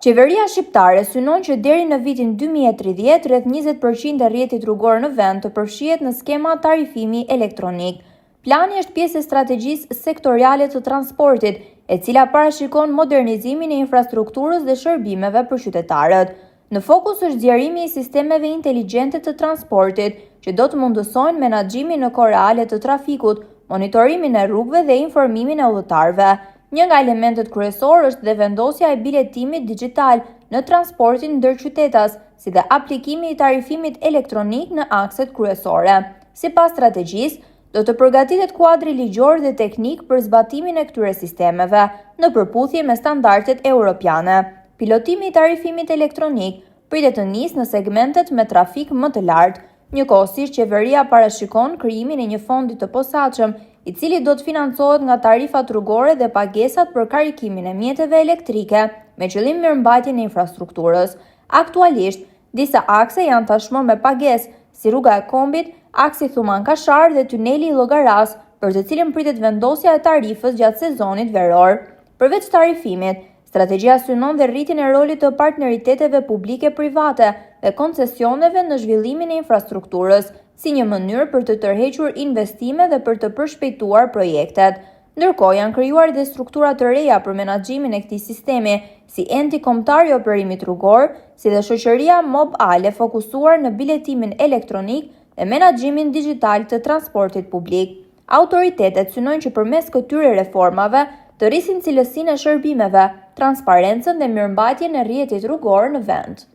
Qeveria shqiptare synon që deri në vitin 2030 rreth 20% e rrjetit rrugor në vend të përfshihet në skema tarifimi elektronik. Plani është pjesë e strategjisë sektoriale të transportit, e cila parashikon modernizimin e infrastrukturës dhe shërbimeve për qytetarët. Në fokus është zgjerimi i sistemeve inteligjente të transportit, që do të mundësojnë menaxhimin në kohë reale të trafikut, monitorimin e rrugëve dhe informimin e udhëtarëve. Një nga elementet kryesor është dhe vendosja e biletimit digjital në transportin ndërqytetas, si dhe aplikimi i tarifimit elektronik në akset kryesore. Sipas strategjisë, do të përgatitet kuadri ligjor dhe teknik për zbatimin e këtyre sistemeve, në përputhje me standardet europiane. Pilotimi i tarifimit elektronik pritet të nisë në segmentet me trafik më të lartë. Njëkohësisht, qeveria parashikon krijimin e një fondi të posaçëm, i cili do të financohet nga tarifat rrugore dhe pagesat për karikimin e mjeteve elektrike, me qëllim mirëmbajtjen e infrastrukturës. Aktualisht, disa akse janë tashmë me pagesë, si rruga e Kombit, aksi Thuman-Kashar dhe tuneli i Llogaras, për të cilën pritet vendosja e tarifës gjatë sezonit veror. Përveç tarifimit, strategjia synon dhe rritjen e rolit të partneriteteve publike-private dhe koncesioneve në zhvillimin e infrastrukturës, si një mënyrë për të tërhequr investime dhe për të përshpejtuar projektet. Ndërkohë, janë krijuar dhe struktura të reja për menaxhimin e këtij sistemi, si enti kombëtar i operimit rrugor, si dhe shoqëria Mob-Ale fokusuar në biletimin elektronik dhe menaxhimin digjital të transportit publik. Autoritetet synojnë që përmes këtyre reformave të rrisin cilësinë e shërbimeve, transparencën dhe mirëmbajtjen e rrjetit rrugor në vend.